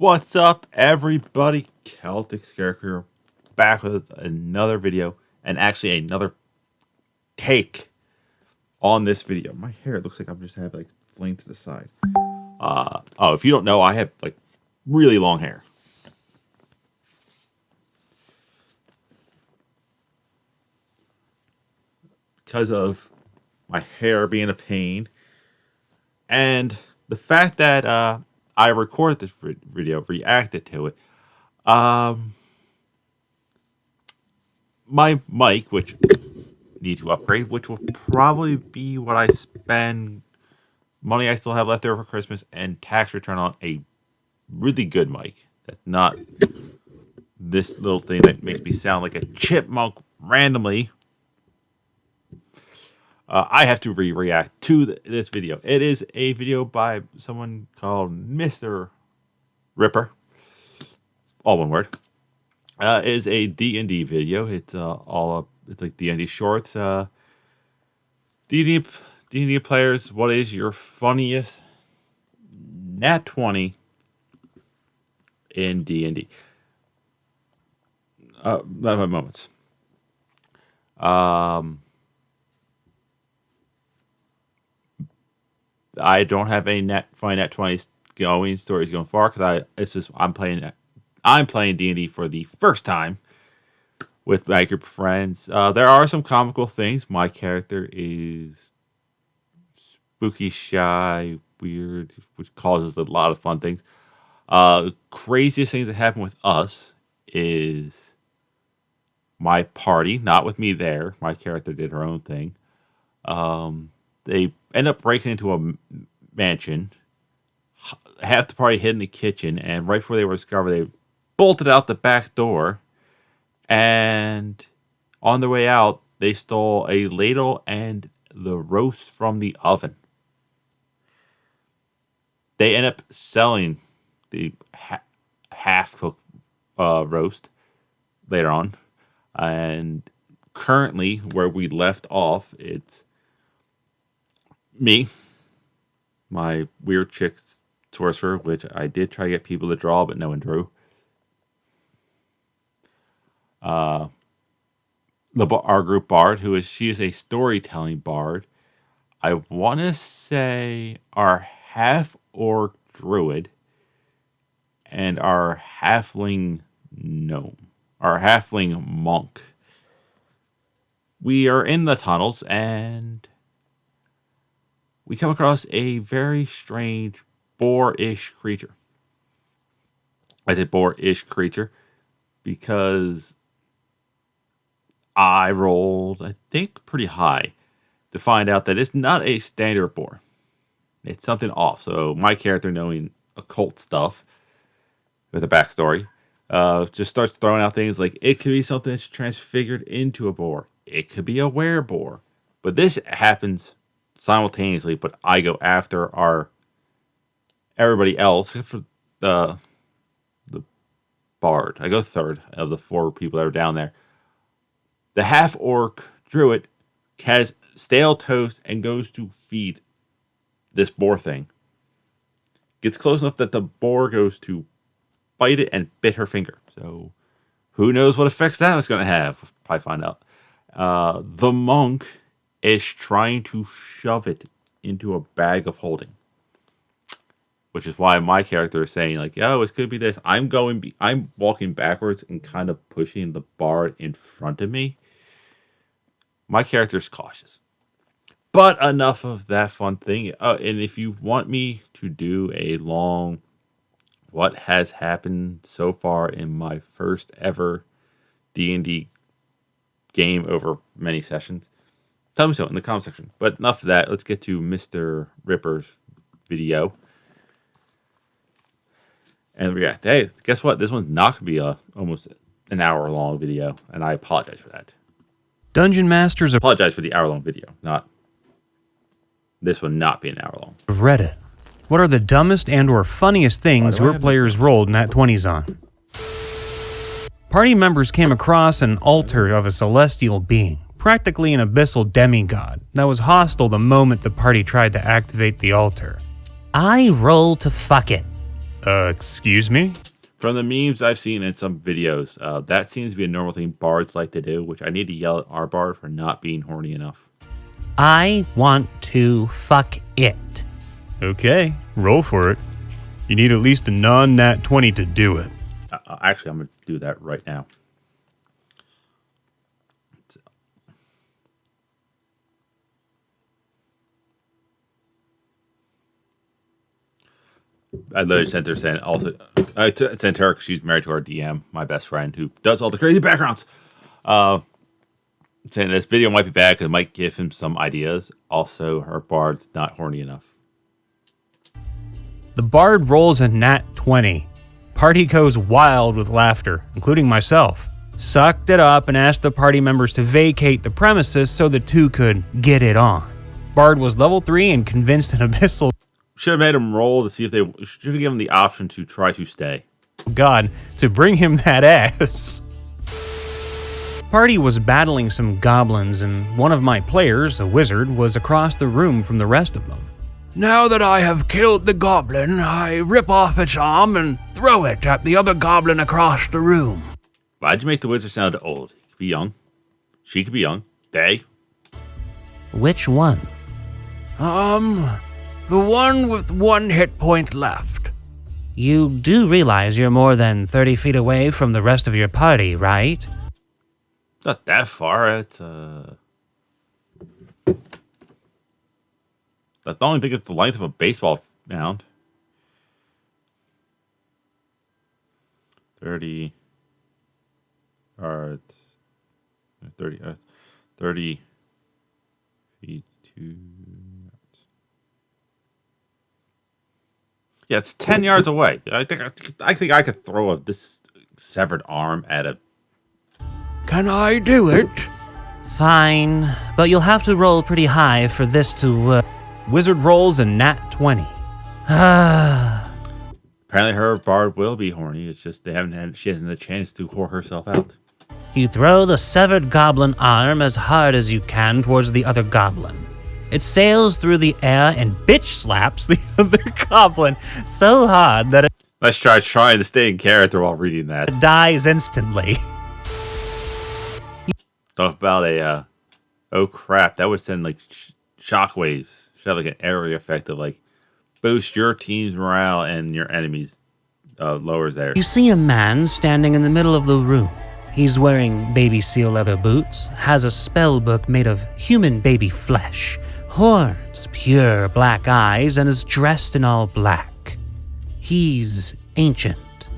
What's up, everybody? Celtic Scarecrow back with another video, and actually another take on this video. My hair looks like I'm just have like flamed to the side. Oh, if you don't know, I have like really long hair. Because of my hair being a pain, and the fact that I recorded this video, reacted to it. My mic, which need to upgrade, which will probably be what I spend money I still have left over for Christmas and tax return on a really good mic. That's not this little thing that makes me sound like a chipmunk randomly. I have to react to this video. It is a video by someone called Mr. Ripper. All one word. It is a D&D video. It's all up. It's like D&D shorts. D&D players, what is your funniest nat 20 in D&D? Moments. I don't have any funny nat 20s stories going far because I'm playing D&D for the first time with my group of friends. There are some comical things. My character is spooky, shy, weird, which causes a lot of fun things. Craziest things that happen with us is my party, not with me there. My character did her own thing. They end up breaking into a mansion. Half the party hid in the kitchen, and right before they were discovered, they bolted out the back door. And on their way out, they stole a ladle and the roast from the oven. They end up selling the half-cooked roast later on. And currently, where we left off, it's me, my weird chick sorcerer, which I did try to get people to draw, but no one drew. Our group bard, she is a storytelling bard. I want to say our half-orc druid and our halfling gnome, our halfling monk. We are in the tunnels and we come across a very strange boar-ish creature. I say boar-ish creature because I rolled, I think, pretty high to find out that it's not a standard boar. It's something off. So my character, knowing occult stuff with a backstory, just starts throwing out things like it could be something that's transfigured into a boar. It could be a wereboar. But this happens simultaneously, but I go after everybody else except for the bard. I go third of the four people that are down there. The half-orc druid has stale toast and goes to feed this boar thing. Gets close enough that the boar goes to bite it and bit her finger. So who knows what effects that was going to have. We'll probably find out. The monk is trying to shove it into a bag of holding. Which is why my character is saying, like, oh, it could be this. I'm walking backwards and kind of pushing the bard in front of me. My character is cautious. But enough of that fun thing. And if you want me to do a long, what has happened so far in my first ever D&D game over many sessions, tell me so in the comment section. But enough of that. Let's get to Mr. Ripper's video and react. Hey, guess what? This one's not going to be almost an hour-long video, and I apologize for that. Dungeon Masters apologize for the hour-long video. This will not be an hour-long. Of Reddit. What are the dumbest and or funniest things your players rolled nat 20s on? Party members came across an altar of a celestial being, practically an abyssal demigod, that was hostile the moment the party tried to activate the altar. I roll to fuck it. Excuse me? From the memes I've seen in some videos, that seems to be a normal thing bards like to do, which I need to yell at our bard for not being horny enough. I want to fuck it. Okay, roll for it. You need at least a non-nat 20 to do it. Actually, I'm going to do that right now. I literally sent her saying also. I sent her because she's married to our DM, my best friend, who does all the crazy backgrounds. Saying this video might be bad because it might give him some ideas. Also, her bard's not horny enough. The bard rolls a nat 20. Party goes wild with laughter, including myself. Sucked it up and asked the party members to vacate the premises so the two could get it on. Bard was level 3 and convinced an abyssal Should have made him roll to see if they should have given him the option to try to stay. god to bring him that ass. Party was battling some goblins, and one of my players, a wizard, was across the room from the rest of them. Now that I have killed the goblin, I rip off its arm and throw it at the other goblin across the room. Why'd you make the wizard sound old? He could be young. She could be young. They. Which one? The one with 1 hit point left. You do realize you're more than 30 feet away from the rest of your party, right? Not that far. It's I don't think it's the length of a baseball mound. 30 yards. 30 feet, 2 yards. Yeah, it's 10 yards away. I think I could throw this severed arm at a... Can I do it? Fine, but you'll have to roll pretty high for this to, Wizard rolls a nat 20. Apparently her bard will be horny. It's just she hasn't had the chance to whore herself out. You throw the severed goblin arm as hard as you can towards the other goblin. It sails through the air and bitch slaps the other goblin so hard that it Let's try trying to stay in character while reading that. dies instantly. Talk about a, oh crap, that would send like shockwaves. Should have like an area effect of like boost your team's morale and your enemies lowers there. You see a man standing in the middle of the room. He's wearing baby seal leather boots, has a spell book made of human baby flesh, horns, pure black eyes, and is dressed in all black. He's ancient,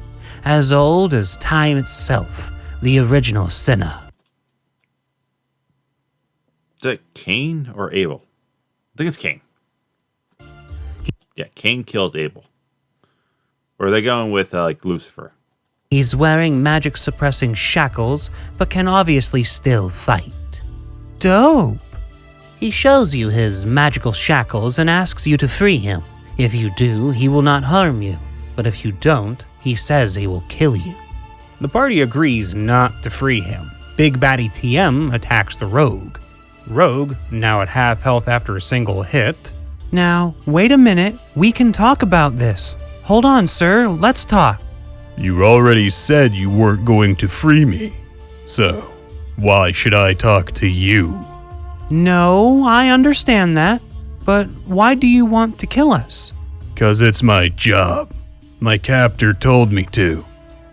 as old as time itself, the original sinner. Is it Cain or Abel? I think it's Cain. Yeah, Cain kills Abel. Or are they going with like Lucifer? He's wearing magic-suppressing shackles, but can obviously still fight. Dope! He shows you his magical shackles and asks you to free him. If you do, he will not harm you. But if you don't, he says he will kill you. The party agrees not to free him. Big Baddie TM attacks the rogue. Rogue, now at half health after a single hit. Now, wait a minute. We can talk about this. Hold on, sir. Let's talk. You already said you weren't going to free me. So, why should I talk to you? No, I understand that. But why do you want to kill us? 'Cause it's my job. My captor told me to.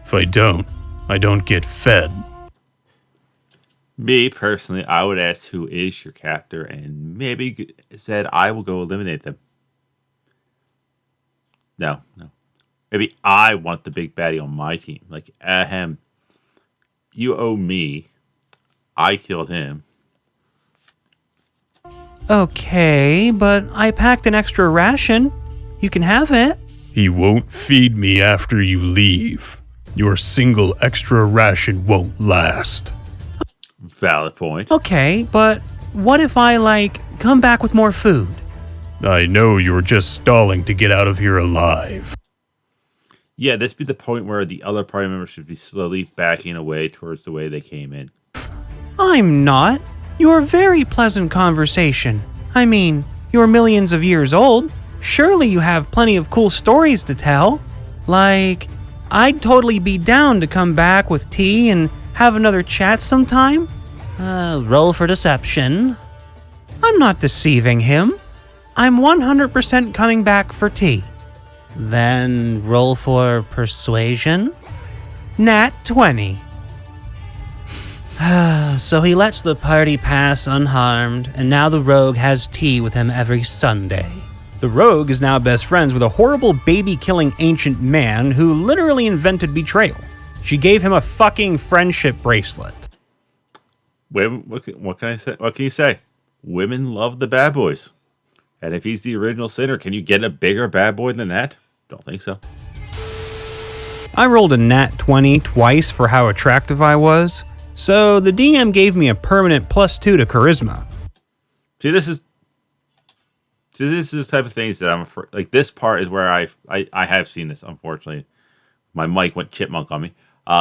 If I don't get fed. Me, personally, I would ask who is your captor and maybe said I will go eliminate them. No. Maybe I want the big baddie on my team. Like, ahem. You owe me. I killed him. Okay, but I packed an extra ration. You can have it. He won't feed me after you leave. Your single extra ration won't last. Valid point. Okay, but what if I, come back with more food? I know you're just stalling to get out of here alive. Yeah, this be the point where the other party members should be slowly backing away towards the way they came in. I'm not. You're a very pleasant conversation. I mean, you're millions of years old. Surely you have plenty of cool stories to tell. Like, I'd totally be down to come back with tea and have another chat sometime. Roll for deception. I'm not deceiving him. I'm 100% coming back for tea. Then roll for persuasion. Nat 20. So he lets the party pass unharmed, and now the rogue has tea with him every Sunday. The rogue is now best friends with a horrible baby-killing ancient man who literally invented betrayal. She gave him a fucking friendship bracelet. What can I say? What can you say? Women love the bad boys. And if he's the original sinner, can you get a bigger bad boy than that? Don't think so. I rolled a nat 20 twice for how attractive I was, so the DM gave me a permanent +2 to charisma. See, this is the type of things that I'm afraid. Like, this part is where I have seen this, unfortunately. My mic went chipmunk on me.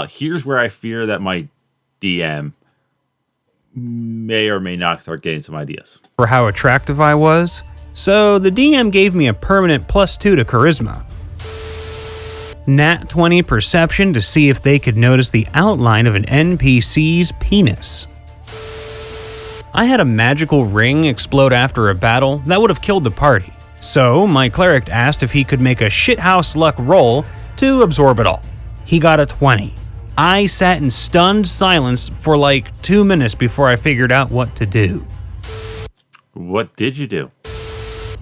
Here's where I fear that my DM may or may not start getting some ideas. For how attractive I was, so the DM gave me a permanent +2 to charisma. Nat 20 perception to see if they could notice the outline of an NPC's penis. I had a magical ring explode after a battle that would have killed the party, so my cleric asked if he could make a shithouse luck roll to absorb it all. He got a 20. I sat in stunned silence for like 2 minutes before I figured out what to do. What did you do?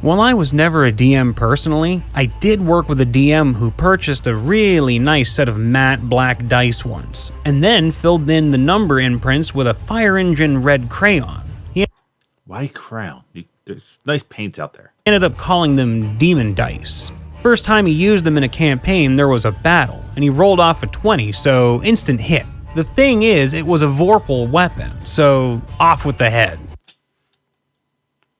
While I was never a DM personally, I did work with a DM who purchased a really nice set of matte black dice once, and then filled in the number imprints with a fire engine red crayon. Why crown? There's nice paints out there. Ended up calling them demon dice. First time he used them in a campaign, there was a battle, and he rolled off a 20, so instant hit. The thing is, it was a Vorpal weapon, so off with the head.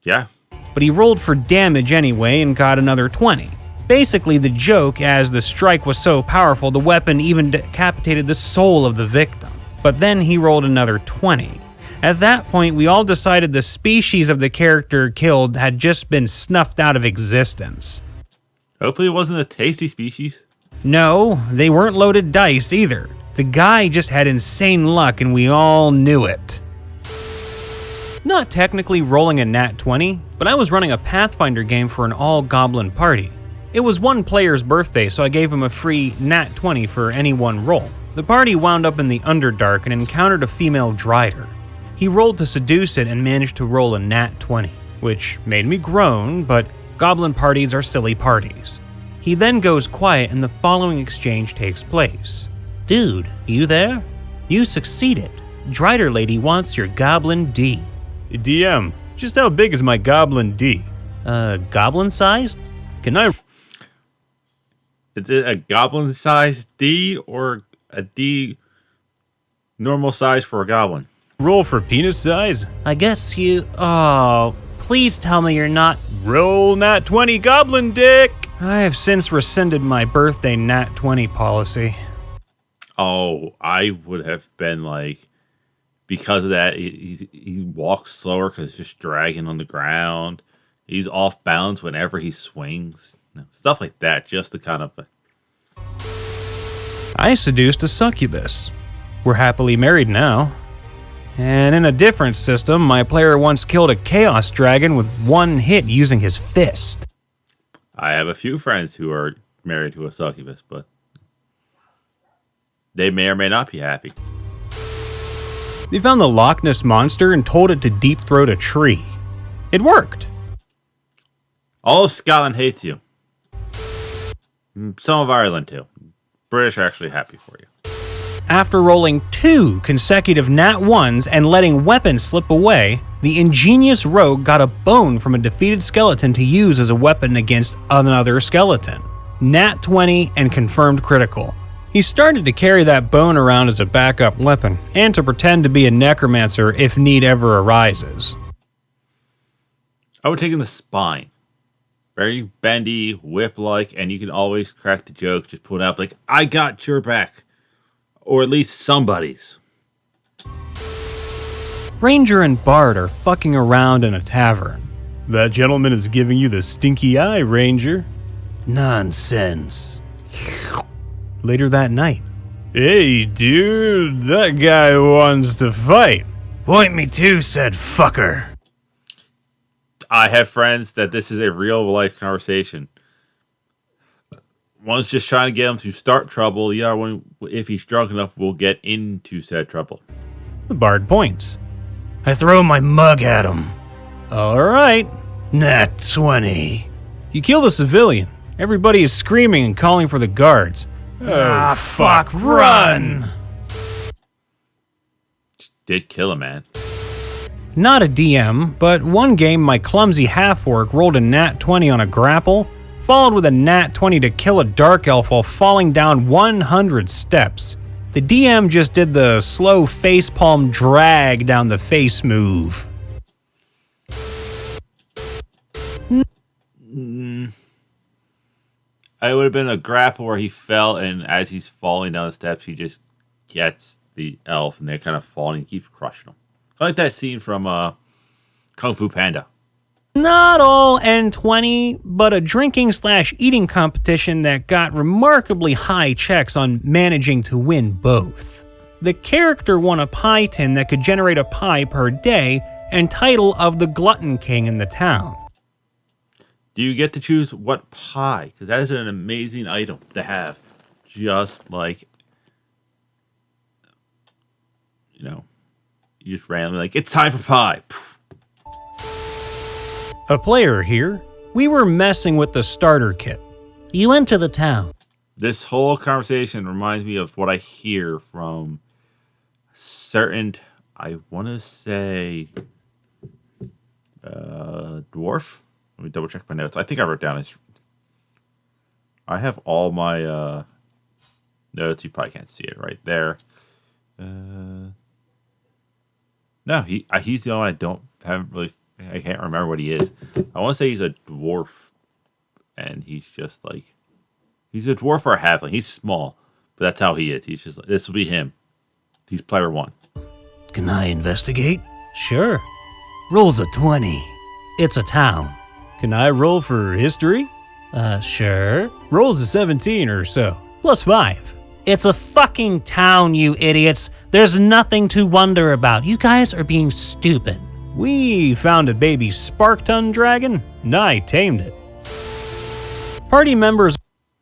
Yeah. But he rolled for damage anyway and got another 20. Basically, the joke, as the strike was so powerful, the weapon even decapitated the soul of the victim. But then he rolled another 20. At that point, we all decided the species of the character killed had just been snuffed out of existence. Hopefully it wasn't a tasty species. No, they weren't loaded dice either. The guy just had insane luck and we all knew it. Not technically rolling a nat 20, but I was running a Pathfinder game for an all-goblin party. It was one player's birthday, so I gave him a free nat 20 for any one roll. The party wound up in the Underdark and encountered a female Drider. He rolled to seduce it and managed to roll a nat 20, which made me groan, but goblin parties are silly parties. He then goes quiet and the following exchange takes place. Dude, you there? You succeeded. Drider lady wants your goblin D. DM, just how big is my goblin D? Goblin sized? Can I... Is it a goblin size D or a D normal size for a goblin? roll for penis size? I guess you... Oh, please tell me you're not... Roll nat 20 goblin dick! I have since rescinded my birthday nat 20 policy. Oh, I would have been like... Because of that, he walks slower because it's just dragging on the ground. He's off balance whenever he swings. Stuff like that, just to kind of... I seduced a succubus. We're happily married now. And in a different system, my player once killed a chaos dragon with one hit using his fist. I have a few friends who are married to a succubus, but they may or may not be happy. They found the Loch Ness Monster and told it to deep throat a tree. It worked. All of Scotland hates you. Some of Ireland too. British are actually happy for you. After rolling 2 consecutive nat 1s and letting weapons slip away, the ingenious rogue got a bone from a defeated skeleton to use as a weapon against another skeleton. Nat 20 and confirmed critical. He started to carry that bone around as a backup weapon, and to pretend to be a necromancer if need ever arises. I would take in the spine. Very bendy, whip-like, and you can always crack the joke, just put out like, I got your back. Or at least somebody's. Ranger and Bard are fucking around in a tavern. That gentleman is giving you the stinky eye, Ranger. Nonsense. Later that night. Hey, dude, that guy wants to fight. Point me to said fucker. I have friends that this is a real life conversation. One's just trying to get him to start trouble. The other one, if he's drunk enough, will get into said trouble. The bard points. I throw my mug at him. All right. Nat 20. You kill the civilian. Everybody is screaming and calling for the guards. Fuck, run! Did kill a man. Not a DM, but one game my clumsy half-orc rolled a nat 20 on a grapple, followed with a nat 20 to kill a dark elf while falling down 100 steps. The DM just did the slow facepalm drag down the face move. It would have been a grapple where he fell, and as he's falling down the steps, he just gets the elf, and they're kind of falling. He keeps crushing him. I like that scene from Kung Fu Panda. Not all N20, but a drinking/eating competition that got remarkably high checks on managing to win both. The character won a pie tin that could generate a pie per day and title of the Glutton King in the town. Do you get to choose what pie? Because that is an amazing item to have. Just like, you just randomly like, it's time for pie. A player here, we were messing with the starter kit. You enter the town. This whole conversation reminds me of what I hear from certain, I want to say, dwarf. Let me double check my notes. I think I wrote down his. I have all my notes. You probably can't see it right there. No, he's the only one I can't remember what he is. I want to say he's a dwarf, and he's just like, he's a dwarf or a halfling. He's small, but that's how he is. He's just like, this will be him. He's player 1. Can I investigate? Sure. Rolls a 20. It's a town. Can I roll for history? Sure. Rolls a 17 or so. +5. It's a fucking town, you idiots. There's nothing to wonder about. You guys are being stupid. We found a baby Sparkton dragon, and I tamed it. Party members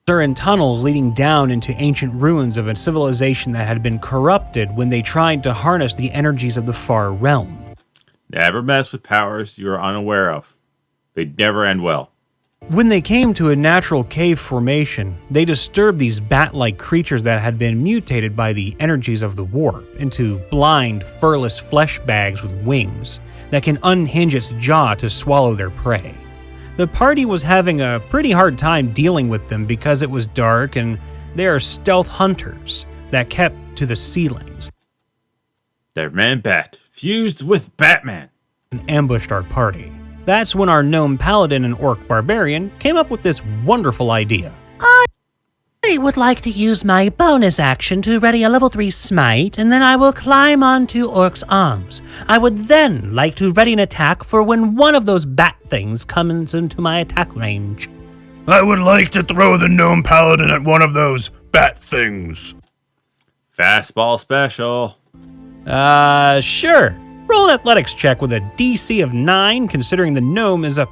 are in tunnels leading down into ancient ruins of a civilization that had been corrupted when they tried to harness the energies of the far realm. Never mess with powers you are unaware of. They never end well. When they came to a natural cave formation, they disturbed these bat-like creatures that had been mutated by the energies of the warp into blind, furless flesh bags with wings that can unhinge its jaw to swallow their prey. The party was having a pretty hard time dealing with them because it was dark and they are stealth hunters that kept to the ceilings. They're Man-Bat, fused with Batman. And ambushed our party. That's when our gnome paladin and orc barbarian came up with this wonderful idea. I would like to use my bonus action to ready a level 3 smite, and then I will climb onto Orc's arms. I would then like to ready an attack for when one of those bat things comes into my attack range. I would like to throw the gnome paladin at one of those bat things. Fastball special. Sure. Roll an athletics check with a DC of 9, considering the gnome is a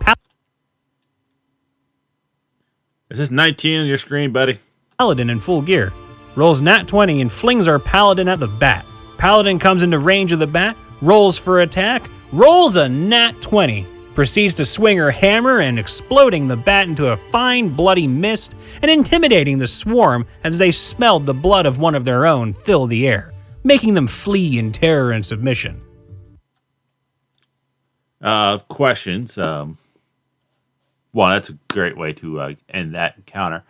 Is this 19 on your screen, buddy? paladin in full gear. Rolls nat 20 and flings our paladin at the bat. Paladin comes into range of the bat, rolls for attack, rolls a nat 20, proceeds to swing her hammer and exploding the bat into a fine bloody mist and intimidating the swarm as they smelled the blood of one of their own fill the air, making them flee in terror and submission. Questions. Well, that's a great way to end that encounter.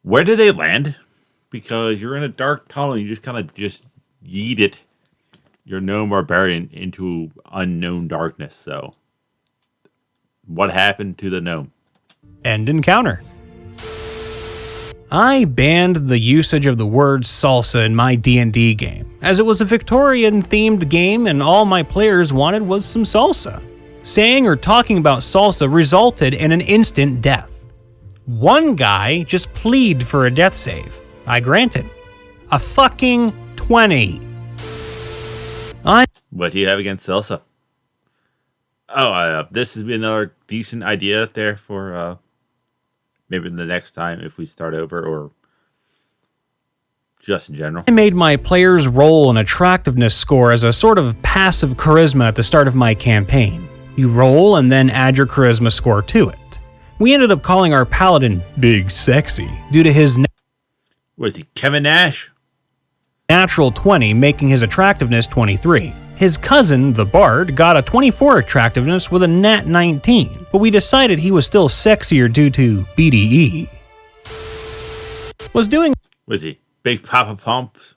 Where did they land? Because you're in a dark tunnel, you just kind of yeeted your gnome barbarian into unknown darkness. So, what happened to the gnome? End encounter. I banned the usage of the word salsa in my D&D game, as it was a Victorian-themed game and all my players wanted was some salsa. Saying or talking about salsa resulted in an instant death. One guy just pleaded for a death save. I granted. A fucking 20. What do you have against Elsa? Oh, this would be another decent idea there for maybe the next time if we start over, or just in general. I made my players roll an attractiveness score as a sort of passive charisma at the start of my campaign. You roll and then add your charisma score to it. We ended up calling our paladin Big Sexy due to his What is he, Kevin Nash? natural 20, making his attractiveness 23. His cousin, the Bard, got a 24 attractiveness with a nat 19, but we decided he was still sexier due to BDE. Was doing Was he Big Papa Pumps?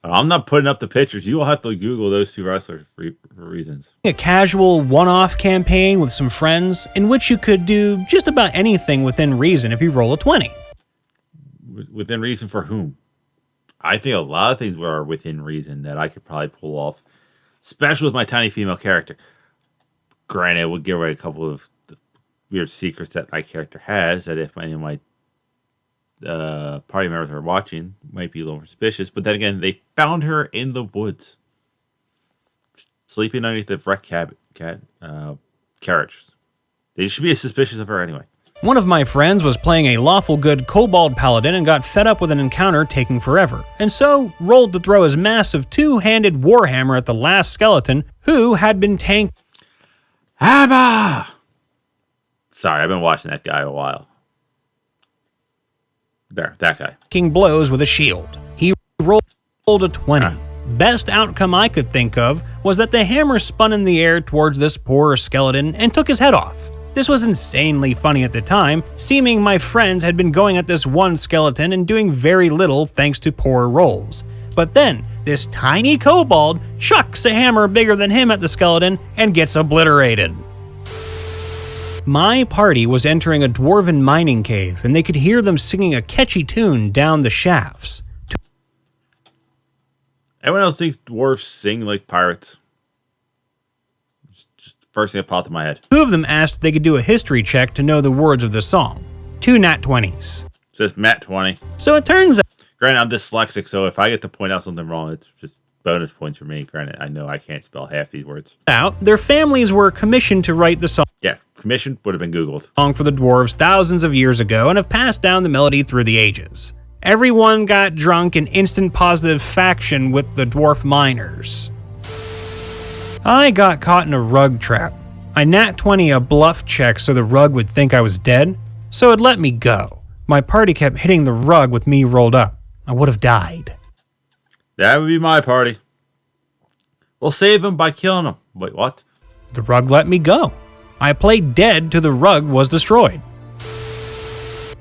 I'm not putting up the pictures. You will have to Google those two wrestlers for reasons. a casual one-off campaign with some friends in which you could do just about anything within reason if you roll a 20. Within reason for whom? I think a lot of things are within reason that I could probably pull off, especially with my tiny female character. Granted, we'll give away a couple of weird secrets that my character has that if any of my party members are watching, might be a little suspicious. But then again, they found her in the woods, sleeping underneath the wrecked carriage. They should be suspicious of her anyway. One of my friends was playing a lawful good kobold paladin and got fed up with an encounter taking forever, and so rolled to throw his massive two-handed warhammer at the last skeleton, who had been tanking Hammer! Sorry, I've been watching that guy a while. There, that guy. blows with a shield. He rolled a 20. Best outcome I could think of was that the hammer spun in the air towards this poor skeleton and took his head off. This was insanely funny at the time, seeming my friends had been going at this one skeleton and doing very little thanks to poor rolls. But then, this tiny kobold chucks a hammer bigger than him at the skeleton and gets obliterated. My party was entering a dwarven mining cave, and they could hear them singing a catchy tune down the shafts. Everyone else thinks dwarves sing like pirates. Just first thing that popped in my head. Two of them asked if they could do a history check to know the words of the song. 2 nat 20s. It says Matt 20. So it turns Granted, I'm dyslexic, so if I get to point out something wrong, it's just bonus points for me. Granted, I know I can't spell half these words. out their families were commissioned to write the song Yeah, commission would have been Googled. for the dwarves thousands of years ago and have passed down the melody through the ages. Everyone got drunk in instant positive faction with the dwarf miners. I got caught in a rug trap. I nat 20 a bluff check so the rug would think I was dead, so it let me go. My party kept hitting the rug with me rolled up. I would have died. That would be my party. We'll save him by killing him. Wait, what? The rug let me go. I played dead till the rug was destroyed.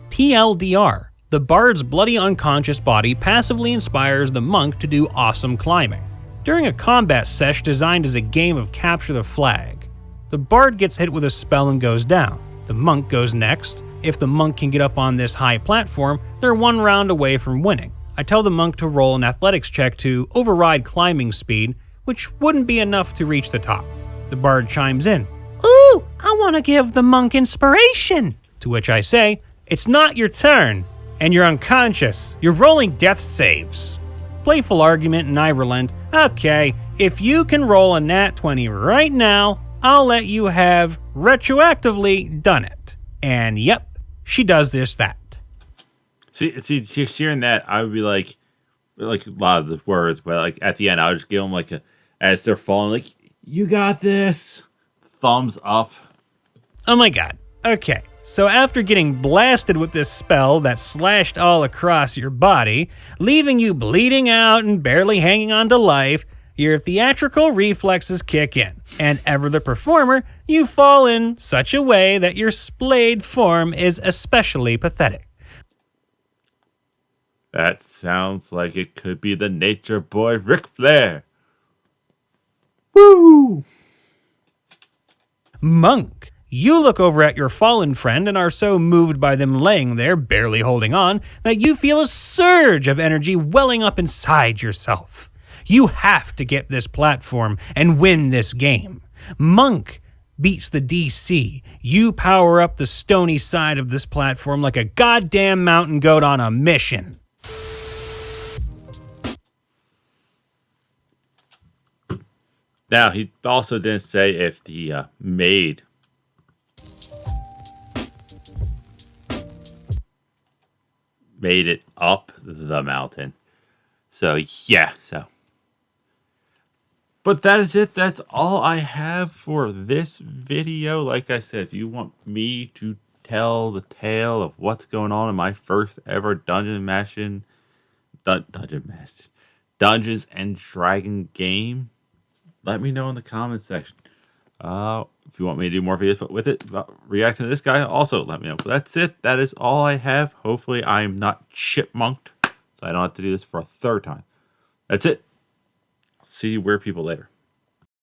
TLDR. The bard's bloody unconscious body passively inspires the monk to do awesome climbing. During a combat sesh designed as a game of capture the flag, the bard gets hit with a spell and goes down. The monk goes next. If the monk can get up on this high platform, they're one round away from winning. I tell the monk to roll an athletics check to override climbing speed, which wouldn't be enough to reach the top. The bard chimes in. Ooh, I want to give the monk inspiration. To which I say, it's not your turn, and you're unconscious. You're rolling death saves. Playful argument, and I relent. Okay, if you can roll a nat 20 right now, I'll let you have retroactively done it. And yep, she does that. See, just hearing that, I would be like a lot of the words, but like at the end, I would just give them like as they're falling, like, you got this, thumbs up. Oh my god. Okay, so after getting blasted with this spell that slashed all across your body, leaving you bleeding out and barely hanging on to life, your theatrical reflexes kick in, and ever the performer, you fall in such a way that your splayed form is especially pathetic. That sounds like it could be the nature boy Ric Flair. Woo! Monk, you look over at your fallen friend and are so moved by them laying there, barely holding on, that you feel a surge of energy welling up inside yourself. You have to get this platform and win this game. Monk, beats the DC, you power up the stony side of this platform like a goddamn mountain goat on a mission. Now, he also didn't say if the maid made it up the mountain. So, yeah, so. But that is it. That's all I have for this video. Like I said, if you want me to tell the tale of what's going on in my first ever Dungeons and Dragon game, let me know in the comments section. If you want me to do more videos with it, reacting to this guy, also let me know. But that's it. That is all I have. Hopefully I'm not chipmunked, so I don't have to do this for a third time. That's it. I'll see you weird people later.